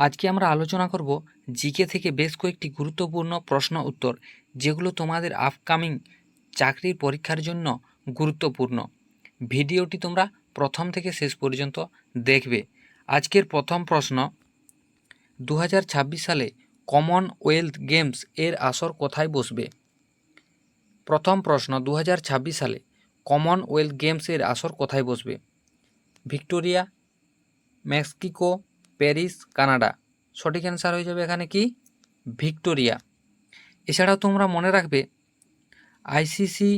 আজকে আমরা আলোচনা করব জিকে থেকে বেশ কয়েকটি গুরুত্বপূর্ণ প্রশ্ন উত্তর, যেগুলো তোমাদের আপকামিং চাকরির পরীক্ষার জন্য গুরুত্বপূর্ণ। ভিডিওটি তোমরা প্রথম থেকে শেষ পর্যন্ত দেখবে। আজকের প্রথম প্রশ্ন, 2026 সালে কমনওয়েলথ গেমস এর আসর কোথায় বসবে? প্রথম প্রশ্ন, 2026 সালে কমনওয়েলথ গেমস এর আসর কোথায় বসবে? Victoria, Mexico, Paris, Canada. সঠিক অ্যান্সার হয়ে যাবে এখানে কি? ভিক্টোরিয়া। এছাড়াও তোমরা মনে রাখবে আইসিসি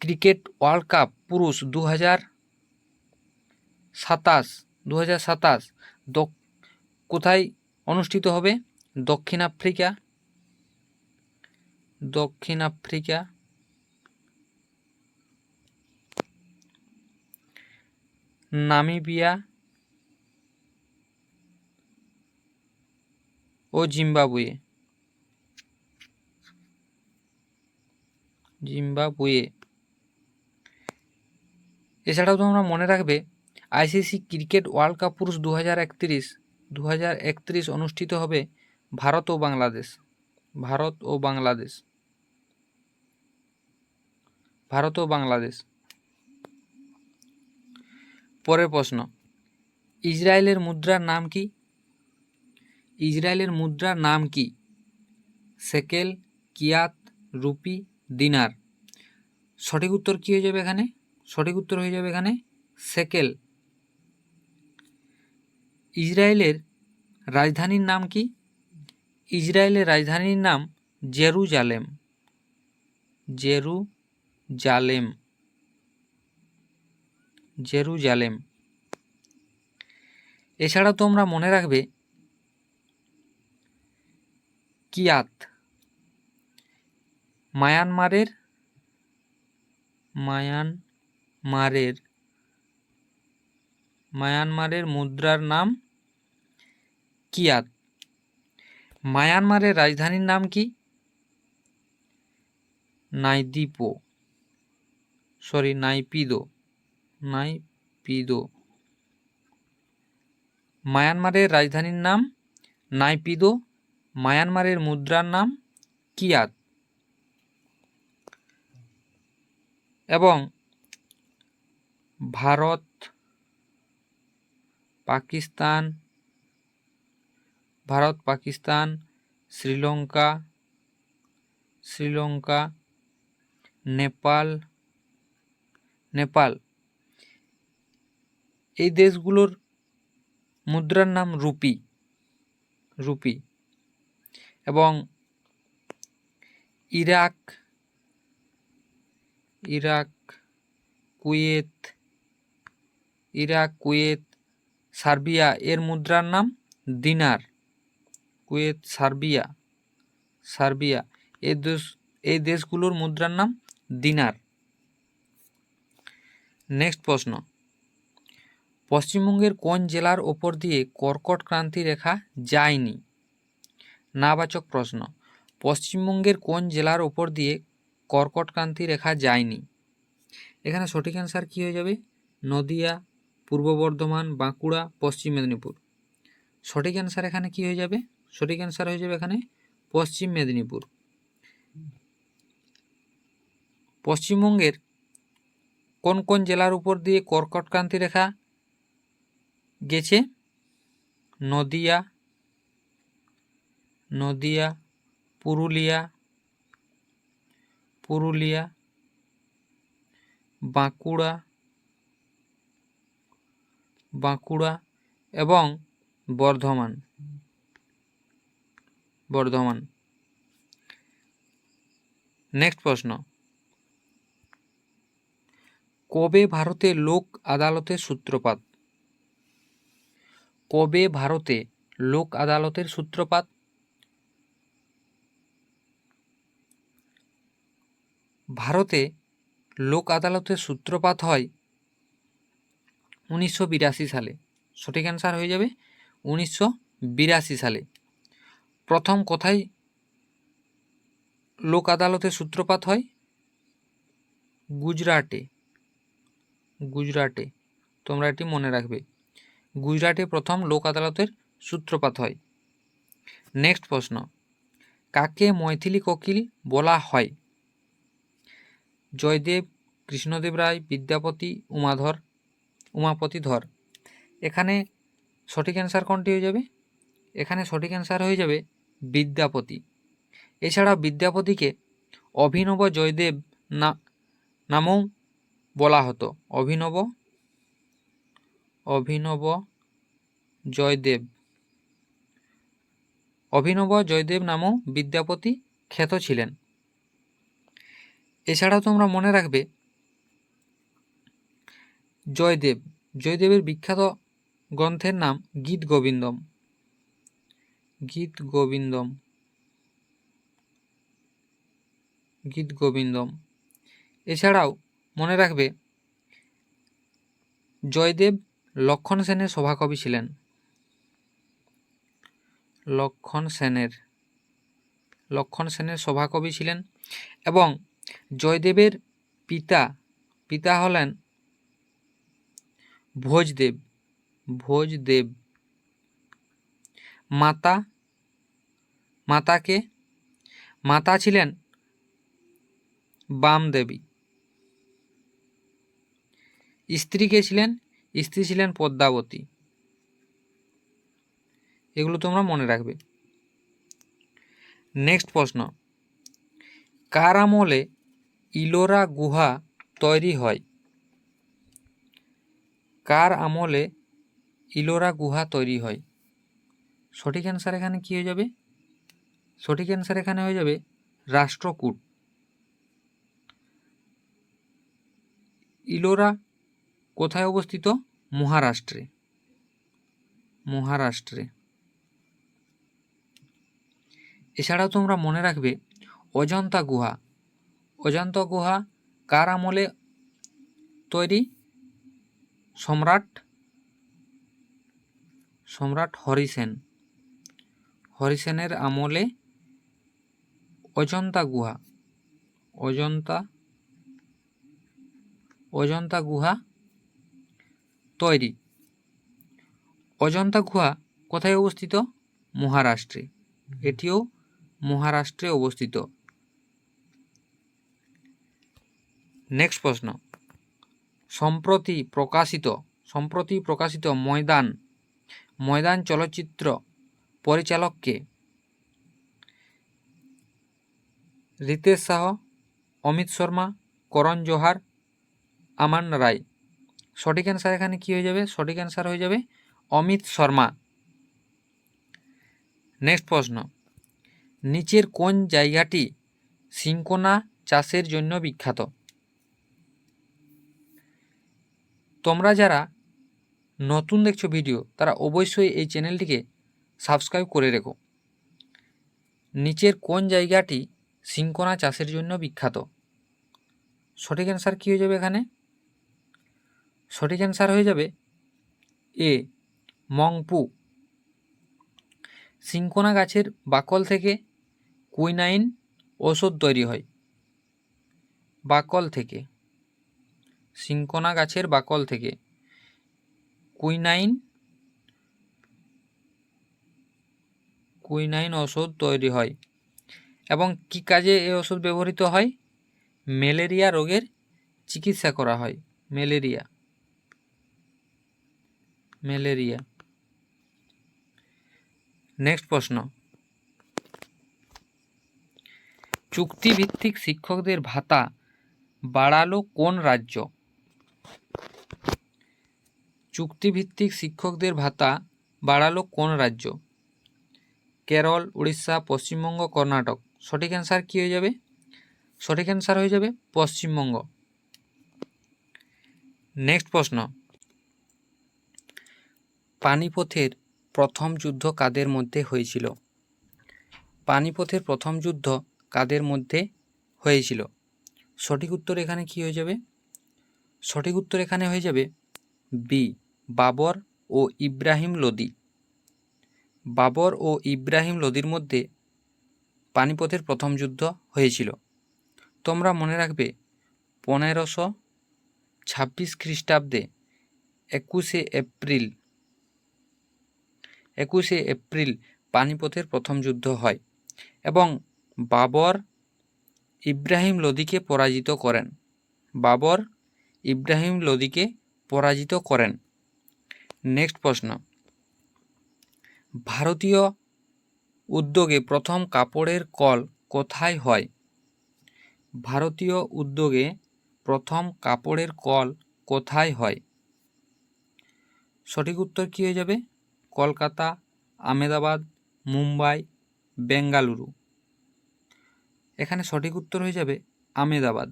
ক্রিকেট ওয়ার্ল্ড কাপ পুরুষ 2027 কোথায় অনুষ্ঠিত হবে? দক্ষিণ আফ্রিকা, নামিবিয়া ও জিম্বাবুয়ে। এছাড়াও তোমরা মনে রাখবে আইসিসি ক্রিকেট ওয়ার্ল্ড কাপ পুরুষ 2031 অনুষ্ঠিত হবে ভারত ও বাংলাদেশ। পরের প্রশ্ন, ইসরায়েলের মুদ্রার নাম কি? সেকেল, কিয়াত, রুপি, দিনার। সঠিক উত্তর কি হয়ে যাবে এখানে? সঠিক উত্তর হয়ে যাবে এখানে সেকেল। ইসরায়েলের রাজধানীর নাম কি? ইসরায়েলের রাজধানীর নাম জেরুজালেম। এছাড়া তোমরা মনে রাখবে কিয়াত মায়ানমারের মুদ্রার নাম কিয়াত। মায়ানমারের রাজধানীর নাম কি? নাইপিদো। মায়ানমারের রাজধানীর নাম নাইপিদো, মায়ানমারের মুদ্রার নাম কিয়াত। এবং ভারত, পাকিস্তান, শ্রীলঙ্কা, নেপাল এই দেশগুলোর মুদ্রার নাম রুপি। এবং ইরাক, কুয়েত, সার্বিয়া এর মুদ্রার নাম দিনার। সার্বিয়া এই দেশগুলোর মুদ্রার নাম দিনার। নেক্সট প্রশ্ন, পশ্চিমবঙ্গের কোন জেলার ওপর দিয়ে কর্কট ক্রান্তি রেখা যায়নি? নাবাচক প্রশ্ন, পশ্চিমবঙ্গের কোন জেলার ওপর দিয়ে কর্কট ক্রান্তি রেখা যায়নি? এখানে সঠিক অ্যান্সার কি হয়ে যাবে? নদিয়া, পূর্ব বর্ধমান, বাঁকুড়া, পশ্চিম মেদিনীপুর। সঠিক অ্যান্সার এখানে কি হয়ে যাবে? সঠিক অ্যান্সার হয়ে যাবে এখানে পশ্চিম মেদিনীপুর। পশ্চিমবঙ্গের কোন কোন জেলার উপর দিয়ে কর্কট ক্রান্তি রেখা গেছে? নদিয়া, পুরুলিয়া, বাঁকুড়া এবং বর্ধমান। নেক্সট প্রশ্ন, কবে ভারতে লোক আদালতের সূত্রপাত? ভারতে লোক আদালতের সূত্রপাত হয় 1982 সালে। সঠিক অ্যান্সার হয়ে যাবে 1982 সালে। প্রথম কোথায় লোক আদালতের সূত্রপাত হয়? গুজরাটে। তোমরা এটি মনে রাখবে, গুজরাটে প্রথম লোক আদালতের সূত্রপাত হয়। নেক্সট প্রশ্ন, কাকে মৈথিলী কোকিল বলা হয়? জয়দেব, কৃষ্ণদেব রায়, বিদ্যাপতি, উমাপতি ধর। এখানে সঠিক অ্যান্সার কোনটি হয়ে যাবে? এখানে সঠিক অ্যান্সার হয়ে যাবে বিদ্যাপতি। এছাড়া বিদ্যাপতিকে অভিনব জয়দেব নামেও বলা হতো। অভিনব জয়দেব নামেও বিদ্যাপতি খ্যাত ছিলেন। এছাড়াও তোমরা মনে রাখবে জয়দেবের বিখ্যাত গ্রন্থের নাম গীত গোবিন্দম। এছাড়াও মনে রাখবে জয়দেব লক্ষণ সেনের সভাকবি ছিলেন। লক্ষণ সেনের সভাকবি ছিলেন এবং জয়দেবের পিতা হলেন ভোজদেব। মাতা ছিলেন বামদেবী। স্ত্রী ছিলেন পদ্মাবতী। এগুলো তোমরা মনে রাখবে। নেক্সট প্রশ্ন, কার আমলে ইলোরা গুহা তৈরি হয়? কার আমলে ইলোরা গুহা তৈরি হয়? সঠিক অ্যান্সার এখানে কি হয়ে যাবে? সঠিক অ্যান্সার এখানে হয়ে যাবে রাষ্ট্রকূট। ইলোরা কোথায় অবস্থিত? মহারাষ্ট্রে। এছাড়াও তোমরা মনে রাখবে অজন্তা গুহা কার আমলে তৈরি? সম্রাট হরিসেনের আমলে অজন্তা গুহা তৈরি। অজন্তা গুহা কোথায় অবস্থিত? মহারাষ্ট্রে। এটিও মহারাষ্ট্রে অবস্থিত। নেক্সট প্রশ্ন, সম্প্রতি প্রকাশিত ময়দান চলচ্চিত্র পরিচালক কে? রিতেশ শাহ, অমিত শর্মা, করণ জোহার, আমান রায়। সঠিক অ্যান্সার এখানে কি হয়ে যাবে? সঠিক অ্যান্সার হয়ে যাবে অমিত শর্মা। নেক্সট প্রশ্ন, নিচের কোন জায়গাটি সিনকোনা চাষের জন্য বিখ্যাত? তোমরা যারা নতুন দেখছো ভিডিও, তারা অবশ্যই এই চ্যানেলটিকে সাবস্ক্রাইব করে রেখো। নিচের কোন জায়গাটি সিনকোনা চাষের জন্য বিখ্যাত? সঠিক অ্যান্সার কী হয়ে যাবে এখানে? সঠিক অ্যান্সার হয়ে যাবে এ, মংপু। সিনকোনা গাছের বাকল থেকে কুইনাইন ওষুধ তৈরি হয়। সিনকোনা গাছের বাকল থেকে কুইনাইন ওষুধ তৈরি হয়। এবং কি কাজে এই ওষুধ ব্যবহৃত হয়? ম্যালেরিয়া রোগের চিকিৎসা করা হয়। ম্যালেরিয়া। নেক্সট প্রশ্ন, চুক্তিভিত্তিক শিক্ষকদের ভাতা বাড়ালো কোন রাজ্য? চুক্তিভিত্তিক শিক্ষকদের ভাতা বাড়ালো কোন রাজ্য? কেরল, উড়িষ্যা, পশ্চিমবঙ্গ, কর্ণাটক। সঠিক অ্যান্সার কি হয়ে যাবে? সঠিক অ্যান্সার হয়ে যাবে পশ্চিমবঙ্গ। নেক্সট প্রশ্ন, পানিপথের প্রথম যুদ্ধ কাদের মধ্যে হয়েছিল? পানিপথের প্রথম যুদ্ধ কাদের মধ্যে হয়েছিল? সঠিক উত্তর এখানে কি হয়ে যাবে? সঠিক উত্তর এখানে হয়ে যাবে বি, বাবর ও ইব্রাহিম লোদি। বাবর ও ইব্রাহিম লোদির মধ্যে পানিপথের প্রথম যুদ্ধ হয়েছিল। তোমরা মনে রাখবে 1526 খ্রিস্টাব্দে 21 21শে এপ্রিল পানিপথের প্রথম যুদ্ধ হয় এবং বাবর ইব্রাহিম লোদিকে পরাজিত করেন। বাবর ইব্রাহিম লোদিকে পরাজিত করেন। নেক্সট প্রশ্ন, ভারতীয় উদ্যোগে প্রথম কাপড়ের কল কোথায় হয়? ভারতীয় উদ্যোগে প্রথম কাপড়ের কল কোথায় হয়? সঠিক উত্তর কী হয়ে যাবে? কলকাতা, আহমেদাবাদ, মুম্বাই, বেঙ্গালুরু। এখানে সঠিক উত্তর হয়ে যাবে আহমেদাবাদ।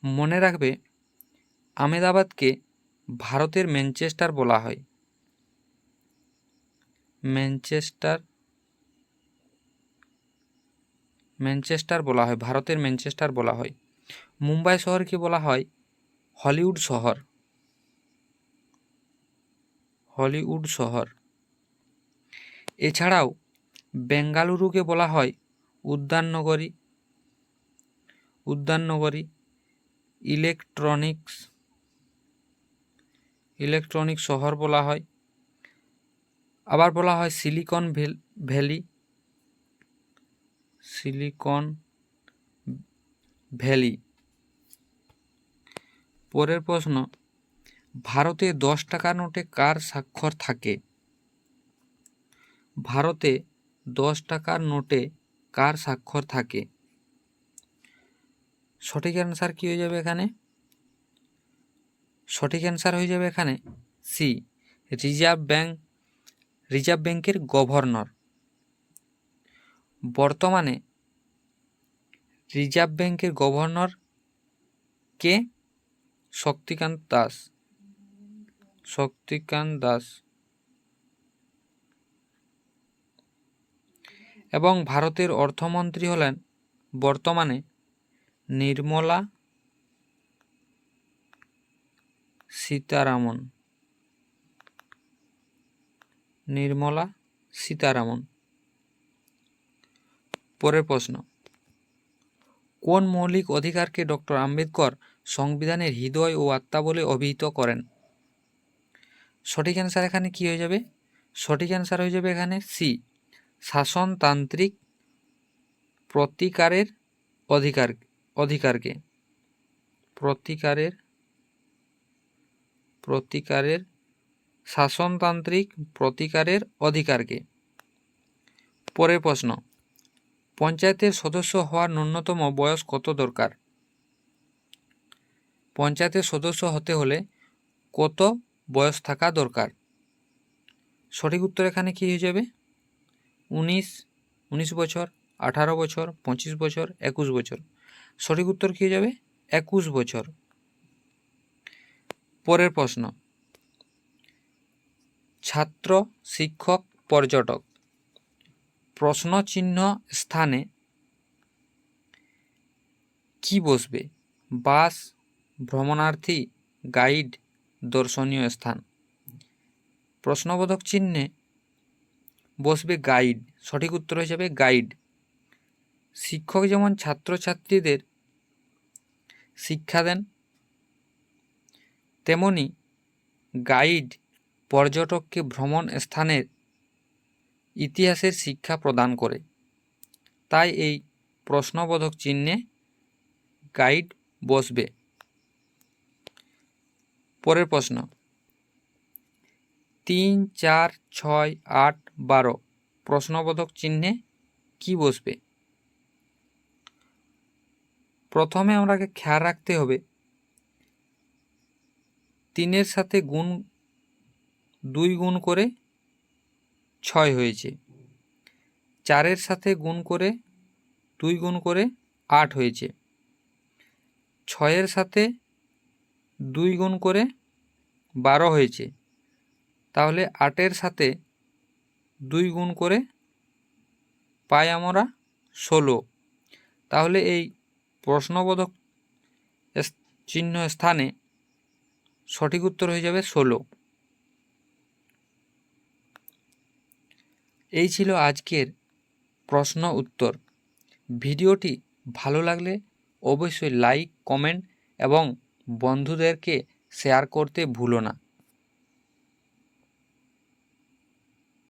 মনে রাখবে, আহমেদাবাদকে ভারতের ম্যানচেস্টার বলা হয়। ম্যানচেস্টার বলা হয়, ভারতের ম্যানচেস্টার বলা হয়। মুম্বাই শহরকে বলা হয় হলিউড শহর। হলিউড শহর। এছাড়াও বেঙ্গালুরুকে বলা হয় উদ্যাননগরী। ইলেকট্রনিক্স শহর বলা হয়। আবার বলা হয় সিলিকন ভ্যালি। পরের প্রশ্ন, ভারতে 10 টাকার নোটে কার স্বাক্ষর থাকে? ভারতে 10 টাকার নোটে কার স্বাক্ষর থাকে? সঠিক অ্যান্সার কী হয়ে যাবে এখানে? সঠিক অ্যান্সার হয়ে যাবে এখানে সি, রিজার্ভ ব্যাংকের গভর্নর। বর্তমানে রিজার্ভ ব্যাংকের গভর্নর কে? শক্তিকান্ত দাস। এবং ভারতের অর্থমন্ত্রী হলেন বর্তমানে নির্মলা সীতারামন। পরের প্রশ্ন, কোন মৌলিক অধিকারকে ডক্টর আম্বেদকর সংবিধানের হৃদয় ও আত্মা বলে অভিহিত করেন? সঠিক অ্যান্সার এখানে কি হয়ে যাবে? সঠিক অ্যান্সার হয়ে যাবে এখানে সি, শাসনতান্ত্রিক প্রতিকারের অধিকারকে। শাসনতান্ত্রিক প্রতিকারের অধিকারকে। পরের প্রশ্ন, পঞ্চায়েতের সদস্য হওয়ার ন্যূনতম বয়স কত দরকার? পঞ্চায়েতের সদস্য হতে হলে কত বয়স থাকা দরকার? সঠিক উত্তর এখানে কি হয়ে যাবে? 19 বছর, 18 বছর, 25 বছর, 21 বছর। সঠিক উত্তর কী হয়ে যাবে? 21 বছর। পরের প্রশ্ন, ছাত্র, শিক্ষক, পর্যটক প্রশ্ন চিহ্ন স্থানে কি বসবে? বাস, ভ্রমণার্থী, গাইড, দর্শনীয় স্থান। প্রশ্নবোধক চিহ্নে বসবে গাইড। সঠিক উত্তর হয়ে যাবে গাইড। শিক্ষক যেমন ছাত্রছাত্রীদের শিক্ষা দেন, তেমনি গাইড পর্যটককে ভ্রমণ স্থানের ইতিহাসের শিক্ষা প্রদান করে। তাই এই প্রশ্নবোধক চিহ্নে গাইড বসবে। পরের প্রশ্ন, 3, 4, 6, 8, 12 প্রশ্নবোধক চিহ্নে কি বসবে? প্রথমে আমাকে খেয়াল রাখতে হবে 3-এর সাথে 2 গুণ করে 6 হয়েছে, 4-এর সাথে 2 গুণ করে 8 হয়েছে, 6-এর সাথে 2 গুণ করে 12 হয়েছে, তাহলে 8-এর সাথে 2 গুণ করে পাই আমরা 16। তাহলে এই প্রশ্নবোধক চিহ্ন স্থানে সঠিক উত্তর হয়ে যাবে 16। এই ছিল আজকের প্রশ্ন উত্তর। ভিডিওটি ভালো লাগলে অবশ্যই লাইক, কমেন্ট এবং বন্ধুদেরকে শেয়ার করতে ভুলো না।